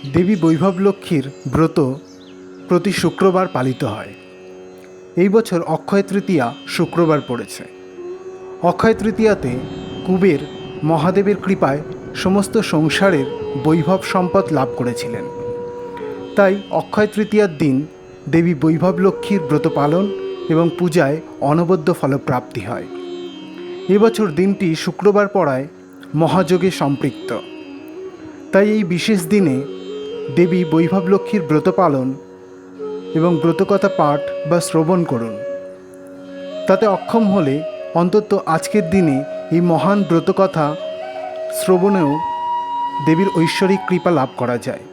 দেবী বৈভব লক্ষ্মীর ব্রত প্রতি শুক্রবার পালিত হয়। এই বছর অক্ষয় তৃতীয়া শুক্রবার পড়েছে। অক্ষয় তৃতীয়াতে কুবের মহাদেবের কৃপায় সমস্ত সংসারের বৈভব সম্পদ লাভ করেছিলেন। তাই অক্ষয় তৃতীয়ার দিন দেবী বৈভব লক্ষ্মীর ব্রত পালন এবং পূজায় অনবদ্য ফলপ্রাপ্তি হয়। এবছর দিনটি শুক্রবার পড়ায় মহাযোগে সম্পৃক্ত। তাই এই বিশেষ দিনে দেবী বৈভব লক্ষ্মীর ব্রত পালন এবং ব্রতকথা পাঠ বা শ্রবণ করুন। তাতে অক্ষম হলে অন্তত আজকের দিনে এই মহান ব্রতকথা শ্রবণেও দেবীর ঐশ্বরিক কৃপা লাভ করা যায়।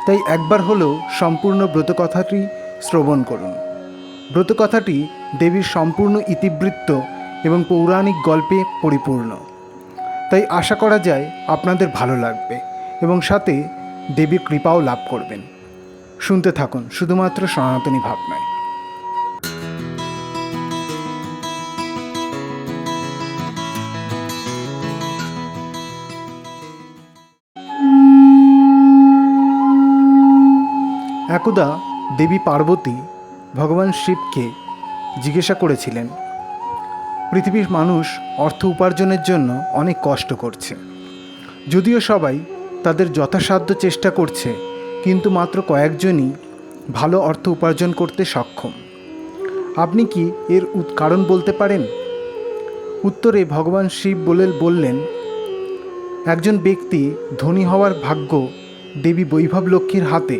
তাই একবার হলেও সম্পূর্ণ ব্রতকথাটি শ্রবণ করুন। ব্রতকথাটি দেবীর সম্পূর্ণ ইতিবৃত্ত এবং পৌরাণিক গল্পে পরিপূর্ণ। তাই আশা করা যায় আপনাদের ভালো লাগবে এবং সাথে দেবীর কৃপাও লাভ করবেন। শুনতে থাকুন শুধুমাত্র সনাতনী ভাবনায়। একদা দেবী পার্বতী ভগবান শিবকে জিজ্ঞাসা করেছিলেন, পৃথিবীর মানুষ অর্থ উপার্জনের জন্য অনেক কষ্ট করছে। যদিও সবাই তাদের যথাসাধ্য চেষ্টা করছে, কিন্তু মাত্র কয়েকজনই ভালো অর্থ উপার্জন করতে সক্ষম। আপনি কি এর কারণ বলতে পারেন? উত্তরে ভগবান শিব বললেন, একজন ব্যক্তি ধনী হওয়ার ভাগ্য দেবী বৈভব লক্ষ্মীর হাতে,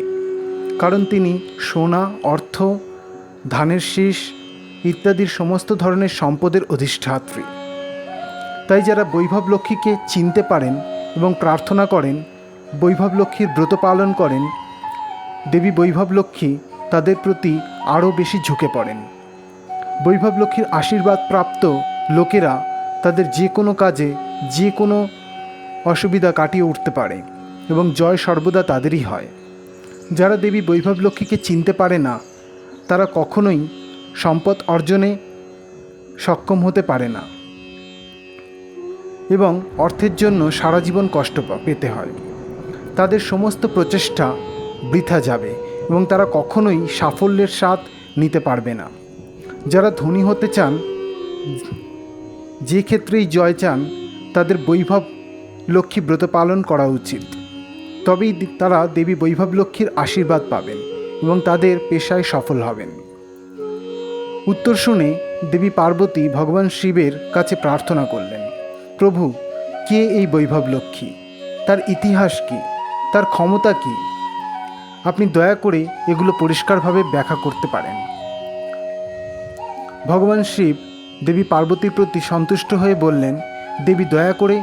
কারণ তিনি সোনা, অর্থ, ধানের শীষ ইত্যাদির সমস্ত ধরনের সম্পদের অধিষ্ঠাত্রী। তাই যারা বৈভব লক্ষ্মীকে চিনতে পারেন এবং প্রার্থনা করেন, বৈভব লক্ষ্মীর ব্রত পালন করেন, দেবী বৈভব লক্ষ্মী তাদের প্রতি আরও বেশি ঝুঁকে পড়েন। বৈভব লক্ষ্মীর আশীর্বাদ প্রাপ্ত লোকেরা তাদের যে কোনো কাজে যে কোনো অসুবিধা কাটিয়ে উঠতে পারে এবং জয় সর্বদা তাদেরই হয়। যারা দেবী বৈভব লক্ষ্মীকে চিনতে পারে না, তারা কখনোই সম্পদ অর্জনে সক্ষম হতে পারে না এবং অর্থের জন্য সারা জীবন কষ্ট পেতে হয়। তাদের সমস্ত প্রচেষ্টা বৃথা যাবে এবং তারা কখনোই সাফল্যের স্বাদ নিতে পারবে না। যারা ধনী হতে চান, যে ক্ষেত্রেই জয় চান, তাদের বৈভব লক্ষ্মী ব্রত পালন করা উচিত। তবেই তারা দেবী বৈভব লক্ষ্মীর আশীর্বাদ পাবেন এবং তাদের পেশায় সফল হবেন। উত্তর শুনে দেবী পার্বতী ভগবান শিবের কাছে প্রার্থনা করলেন, প্রভু, কে এই বৈভব লক্ষ্মী? তার ইতিহাস কি? তার ক্ষমতা কি? আপনি দয়া করে এগুলো পরিষ্কারভাবে ব্যাখ্যা করতে পারেন। ভগবান শিব দেবী পার্বতীর প্রতি সন্তুষ্ট হয়ে বললেন, দেবী দয়া করে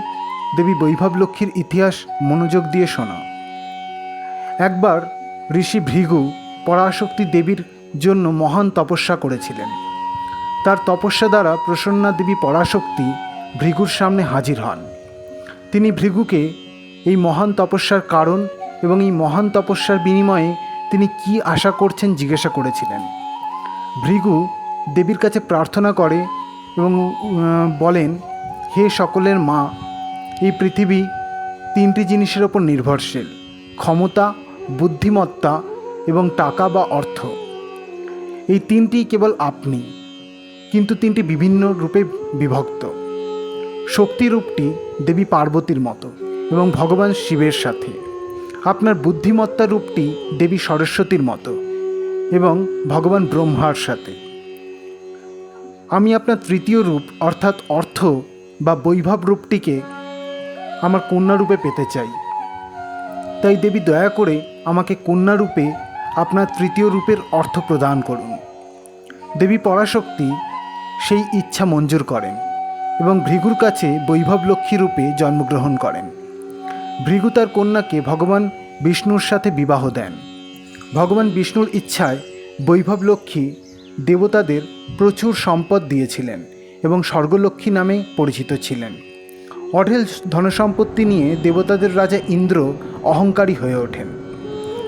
দেবী বৈভব লক্ষ্মীর ইতিহাস মনোযোগ দিয়ে শোনো। একবার ঋষি ভৃগু পরাশক্তি দেবীর জন্য মহান তপস্যা করেছিলেন। তার তপস্যা দ্বারা প্রসন্না দেবী পরাশক্তি ভৃগুর সামনে হাজির হন। তিনি ভৃগুকে এই মহান তপস্যার কারণ এবং এই মহান তপস্যার বিনিময়ে তিনি কি আশা করছেন জিজ্ঞাসা করেছিলেন। ভৃগু দেবীর কাছে প্রার্থনা করে এবং বলেন, হে সকলের মা, এই পৃথিবী তিনটি জিনিসের ওপর নির্ভরশীল: ক্ষমতা, বুদ্ধিমত্তা এবং টাকা বা অর্থ। এই তিনটি কেবল আপনি, কিন্তু তিনটি বিভিন্ন রূপে বিভক্ত। শক্তি রূপটি দেবী পার্বতীর মতো এবং ভগবান শিবের সাথে। আপনার বুদ্ধিমত্তা রূপটি দেবী সরস্বতীর মতো এবং ভগবান ব্রহ্মার সাথে। আমি আপনার তৃতীয় রূপ অর্থাৎ অর্থ বা বৈভব রূপটিকে আমার কন্যা রূপে পেতে চাই। তাই দেবী দয়া করে আমাকে কন্যা রূপে আপনার তৃতীয় রূপের অর্থ প্রদান করুন। দেবী পরাশক্তি সেই ইচ্ছা মঞ্জুর করেন এবং ভৃগুর কাছে বৈভব লক্ষ্মী রূপে জন্মগ্রহণ করেন। ভৃগু তার কন্যাকে ভগবান বিষ্ণুর সাথে বিবাহ দেন। ভগবান বিষ্ণুর ইচ্ছায় বৈভব লক্ষ্মী দেবতাদের প্রচুর সম্পদ দিয়েছিলেন এবং স্বর্গলক্ষ্মী নামে পরিচিত ছিলেন। অঢেল ধনসম্পত্তি নিয়ে দেবতাদের রাজা ইন্দ্র অহংকারী হয়ে ওঠেন।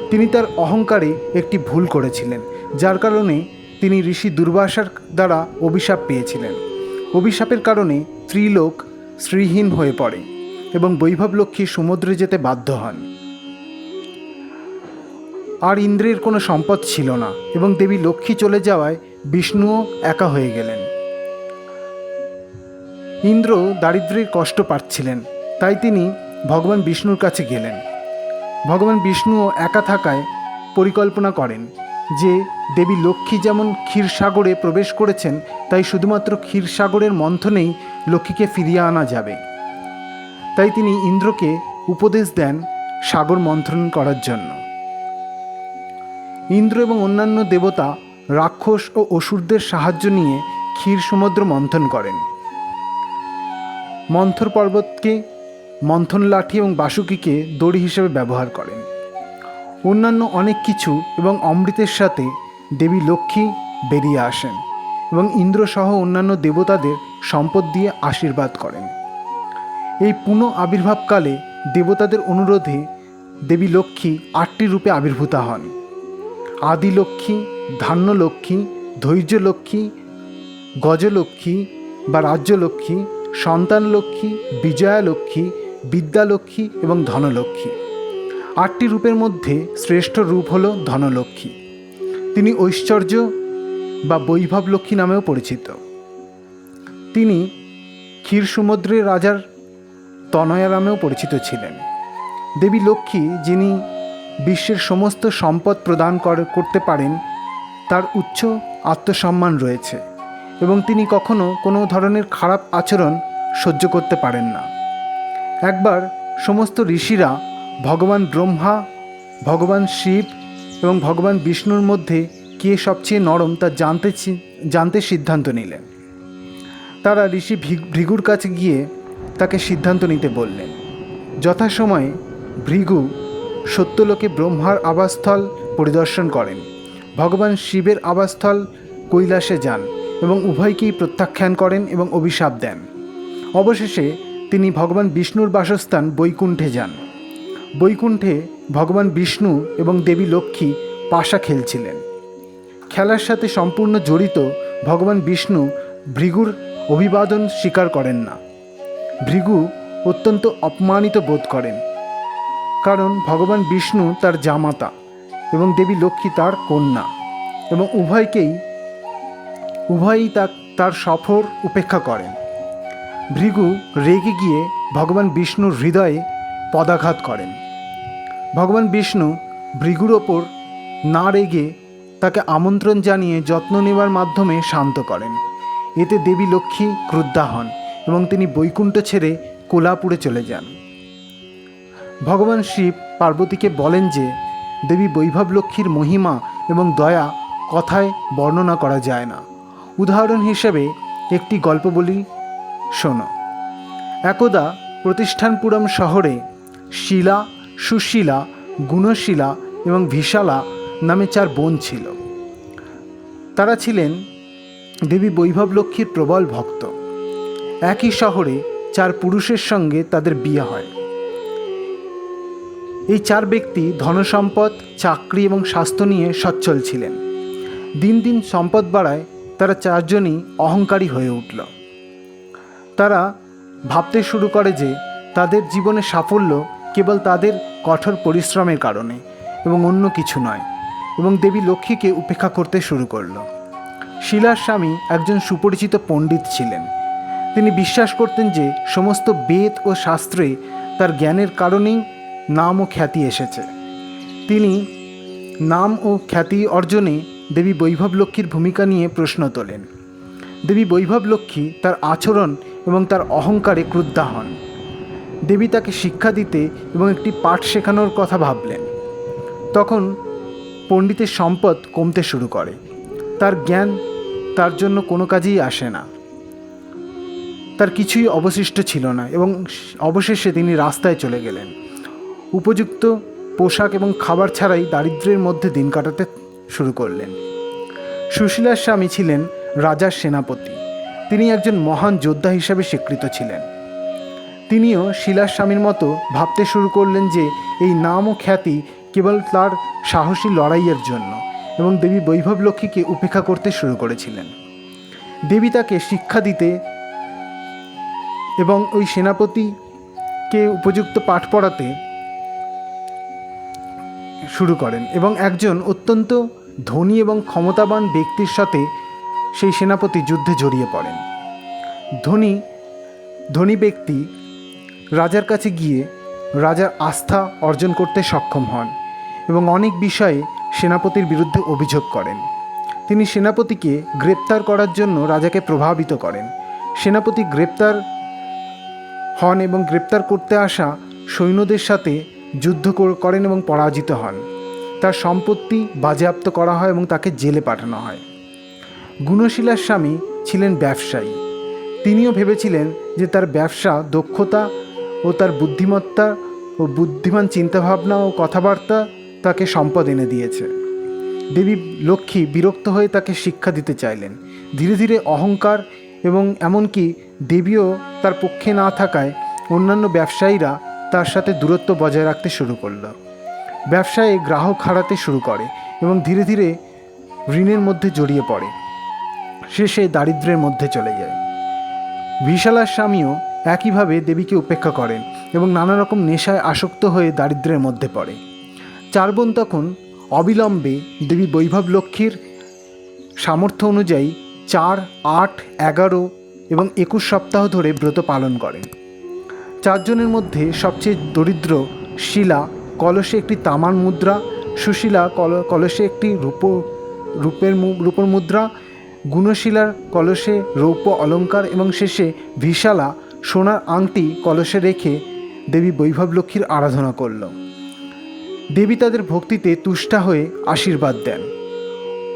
তিনি তার অহংকারে একটি ভুল করেছিলেন, যার কারণে তিনি ঋষি দুর্বাসার দ্বারা অভিশাপ পেয়েছিলেন। অভিশাপের কারণে ত্রিলোক শ্রীহীন হয়ে পড়ে এবং বৈভব লক্ষ্মী সমুদ্রে যেতে বাধ্য হন। আর ইন্দ্রের কোনো সম্পদ ছিল না এবং দেবী লক্ষ্মী চলে যাওয়ায় বিষ্ণুও একা হয়ে গেলেন। ইন্দ্র দারিদ্র্যের কষ্ট পাচ্ছিলেন, তাই তিনি ভগবান বিষ্ণুর কাছে গেলেন। ভগবান বিষ্ণুও একা থাকায় পরিকল্পনা করেন যে দেবী লক্ষ্মী যেমন ক্ষীরসাগরে প্রবেশ করেছেন, তাই শুধুমাত্র ক্ষীরসাগরের মন্থনেই লক্ষ্মীকে ফিরিয়ে আনা যাবে। তাই তিনি ইন্দ্রকে উপদেশ দেন সাগর মন্থন করার জন্য। ইন্দ্র এবং অন্যান্য দেবতা রাক্ষস ও অসুরদের সাহায্য নিয়ে ক্ষীর সমুদ্র মন্থন করেন। মন্থর পর্বতকে মন্থন লাঠি এবং বাসুকিকে দড়ি হিসেবে ব্যবহার করেন। অন্যান্য অনেক কিছু এবং অমৃতের সাথে দেবী লক্ষ্মী বেরিয়ে আসেন এবং ইন্দ্র সহ অন্যান্য দেবতাদের সম্পদ দিয়ে আশীর্বাদ করেন। এই পুনঃ আবির্ভাবকালে দেবতাদের অনুরোধে দেবী লক্ষ্মী 8টি রূপে আবির্ভূত হন: আদিলক্ষ্মী, ধান্যলক্ষ্মী, ধৈর্যলক্ষ্মী, গজলক্ষ্মী বা রাজ্যলক্ষ্মী, সন্তানলক্ষ্মী, বিজয়ালক্ষ্মী, বিদ্যালক্ষ্মী এবং ধনলক্ষ্মী। 8টি রূপের মধ্যে শ্রেষ্ঠ রূপ হল ধনলক্ষ্মী। তিনি ঐশ্বর্য বা বৈভব লক্ষ্মী নামেও পরিচিত। তিনি ক্ষীর সমুদ্রের রাজার তনয়া নামেও পরিচিত ছিলেন। দেবী লক্ষ্মী, যিনি বিশ্বের সমস্ত সম্পদ প্রদান করতে পারেন, তার উচ্চ আত্মসম্মান রয়েছে এবং তিনি কখনো কোনো ধরনের খারাপ আচরণ সহ্য করতে পারেন না। একবার সমস্ত ঋষিরা ভগবান ব্রহ্মা, ভগবান শিব এবং ভগবান বিষ্ণুর মধ্যে কে সবচেয়ে নরম তা জানতে সিদ্ধান্ত নিলেন। তারা ঋষি ভৃগুর কাছে গিয়ে তাকে সিদ্ধান্ত নিতে বললেন। যথাসময়ে ভৃগু সত্যলোকে ব্রহ্মার আবাসস্থল পরিদর্শন করেন, ভগবান শিবের আবাসস্থল কৈলাসে যান এবং উভয়কেই প্রত্যাখ্যান করেন এবং অভিশাপ দেন। অবশেষে তিনি ভগবান বিষ্ণুর বাসস্থান বৈকুণ্ঠে যান। বৈকুণ্ঠে ভগবান বিষ্ণু এবং দেবী লক্ষ্মী পাশা খেলছিলেন। খেলার সাথে সম্পূর্ণ জড়িত ভগবান বিষ্ণু ভৃগুর অভিবাদন স্বীকার করেন না। ভৃগু অত্যন্ত অপমানিত বোধ করেন, কারণ ভগবান বিষ্ণু তার জামাতা এবং দেবী লক্ষ্মী তার কন্যা এবং উভয়ই তার সফর উপেক্ষা করেন। ভৃগু রেগে গিয়ে ভগবান বিষ্ণুর হৃদয়ে পদাঘাত করেন। ভগবান বিষ্ণু ভৃগুর ওপর না রেগে তাকে আমন্ত্রণ জানিয়ে যত্ন নেওয়ার মাধ্যমে শান্ত করেন। এতে দেবী লক্ষ্মী ক্রুদ্ধা হন এবং তিনি বৈকুণ্ঠ ছেড়ে কোলাপুরে চলে যান। ভগবান শিব পার্বতীকে বলেন যে দেবী বৈভব লক্ষ্মীর মহিমা এবং দয়া কথায় বর্ণনা করা যায় না। উদাহরণ হিসেবে একটি গল্প বলি, শোনো। একদা প্রতিষ্ঠানপুরম শহরে শিলা, সুশীলা, গুণশীলা এবং ভিশালা নামে 4 বোন ছিল। তারা ছিলেন দেবী বৈভব লক্ষ্মীর প্রবল ভক্ত। একই শহরে 4 পুরুষের সঙ্গে তাদের বিয়ে হয়। এই 4 ব্যক্তি ধনসম্পদ, চাকরি এবং স্বাস্থ্য নিয়ে সচ্ছল ছিলেন। দিন দিন সম্পদ বাড়ায় তারা 4 জনই অহংকারী হয়ে উঠল। তারা ভাবতে শুরু করে যে তাদের জীবনে সাফল্য কেবল তাদের কঠোর পরিশ্রমের কারণে এবং অন্য কিছু নয়, এবং দেবী লক্ষ্মীকে উপেক্ষা করতে শুরু করল। শিলার স্বামী একজন সুপরিচিত পণ্ডিত ছিলেন। তিনি বিশ্বাস করতেন যে সমস্ত বেদ ও শাস্ত্রে তার জ্ঞানের কারণেই নাম ও খ্যাতি এসেছে। তিনি নাম ও খ্যাতি অর্জনে দেবী বৈভব লক্ষ্মীর ভূমিকা নিয়ে প্রশ্ন তোলেন। দেবী বৈভব লক্ষ্মী তার আচরণ এবং তার অহংকারে ক্রুদ্ধা হন। দেবী তাকে শিক্ষা দিতে এবং একটি পাঠ শেখানোর কথা ভাবলেন। তখন পণ্ডিতের সম্পদ কমতে শুরু করে। তার জ্ঞান তার জন্য কোনো কাজেই আসে না। তার কিছুই অবশিষ্ট ছিল না এবং অবশেষে তিনি রাস্তায় চলে গেলেন। উপযুক্ত পোশাক এবং খাবার ছাড়াই দারিদ্র্যের মধ্যে দিন কাটাতে শুরু করলেন। সুশীলার স্বামী ছিলেন রাজার সেনাপতি। তিনি একজন মহান যোদ্ধা হিসাবে স্বীকৃত ছিলেন। তিনিও শিলার স্বামীর মতো ভাবতে শুরু করলেন যে এই নাম ও খ্যাতি কেবল তার সাহসী লড়াইয়ের জন্য, এবং দেবী বৈভব লক্ষ্মীকে উপেক্ষা করতে শুরু করেছিলেন। দেবী তাকে শিক্ষা দিতে এবং ওই সেনাপতিকে উপযুক্ত পাঠ পড়াতে শুরু করেন এবং একজন অত্যন্ত ধনী এবং ক্ষমতাবান ব্যক্তির সাথে সেই সেনাপতি যুদ্ধে জড়িয়ে পড়েন। ধনী ব্যক্তি রাজার কাছে গিয়ে রাজার আস্থা অর্জন করতে সক্ষম হন এবং অনেক বিষয়ে সেনাপতির বিরুদ্ধে অভিযোগ করেন। তিনি সেনাপতিকে গ্রেপ্তার করার জন্য রাজাকে প্রভাবিত করেন। সেনাপতি গ্রেপ্তার হন এবং গ্রেপ্তার করতে আসা সৈন্যদের সাথে যুদ্ধ করেন এবং পরাজিত হন। তার সম্পত্তি বাজেয়াপ্ত করা হয় এবং তাকে জেলে পাঠানো হয়। গুণশীলার স্বামী ছিলেন ব্যবসায়ী। তিনিও ভেবেছিলেন যে তার ব্যবসা, দক্ষতা ও তার বুদ্ধিমত্তা ও বুদ্ধিমান চিন্তাভাবনা ও কথাবার্তা তাকে সম্পদ এনে দিয়েছে। দেবী লক্ষ্মী বিরক্ত হয়ে তাকে শিক্ষা দিতে চাইলেন। ধীরে ধীরে অহংকার এবং এমনকি দেবীও তার পক্ষে না থাকায় অন্যান্য ব্যবসায়ীরা তার সাথে দূরত্ব বজায় রাখতে শুরু করল। ব্যবসায়ে গ্রাহক হারাতে শুরু করে এবং ধীরে ধীরে ঋণের মধ্যে জড়িয়ে পড়ে। শেষে দারিদ্র্যের মধ্যে চলে যায়। বিশালার স্বামীও একইভাবে দেবীকে উপেক্ষা করেন এবং নানা রকম নেশায় আসক্ত হয়ে দারিদ্র্যের মধ্যে পড়ে। 4 বোন তখন অবিলম্বে দেবী বৈভব লক্ষ্মীর সামর্থ্য অনুযায়ী 4, 8, 11 এবং 21 সপ্তাহ ধরে ব্রত পালন করেন। 4 জনের মধ্যে সবচেয়ে দরিদ্র শিলা কলসে একটি তামার মুদ্রা, সুশীলা কলসে একটি রূপোর মুদ্রা, গুণশীলার কলসে রৌপ্য অলঙ্কার এবং শেষে বিশালা সোনার আংটি কলসে রেখে দেবী বৈভব লক্ষ্মীর আরাধনা করল। দেবী তাদের ভক্তিতে তুষ্টা হয়ে আশীর্বাদ দেন।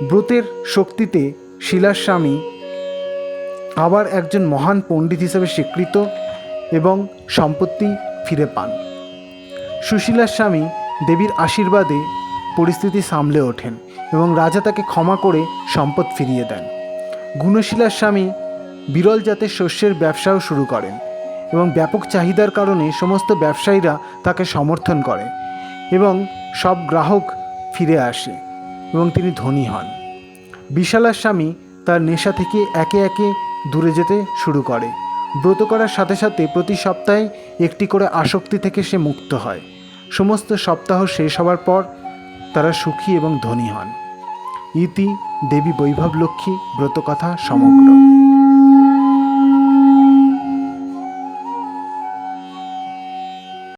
ব্রতের শক্তিতে শিলার স্বামী আবার একজন মহান পণ্ডিত হিসেবে স্বীকৃত এবং সম্পত্তি ফিরে পান। সুশীলার স্বামী দেবীর আশীর্বাদে পরিস্থিতি সামলে ওঠেন এবং রাজা তাকে ক্ষমা করে সম্পদ ফিরিয়ে দেন। গুণশীলার স্বামী বিরল জাতের শস্যের ব্যবসাও শুরু করেন এবং ব্যাপক চাহিদার কারণে সমস্ত ব্যবসায়ীরা তাকে সমর্থন করে এবং সব গ্রাহক ফিরে আসে এবং তিনি ধনী হন। বিশালার স্বামী তার নেশা থেকে একে একে দূরে যেতে শুরু করে। ব্রত করার সাথে সাথে প্রতি সপ্তাহে একটি করে আসক্তি থেকে সে মুক্ত হয়। সমস্ত সপ্তাহ শেষ হওয়ার পর তারা সুখী এবং ধনী হন। ইতি দেবী বৈভব লক্ষ্মী ব্রতকথা সমগ্র।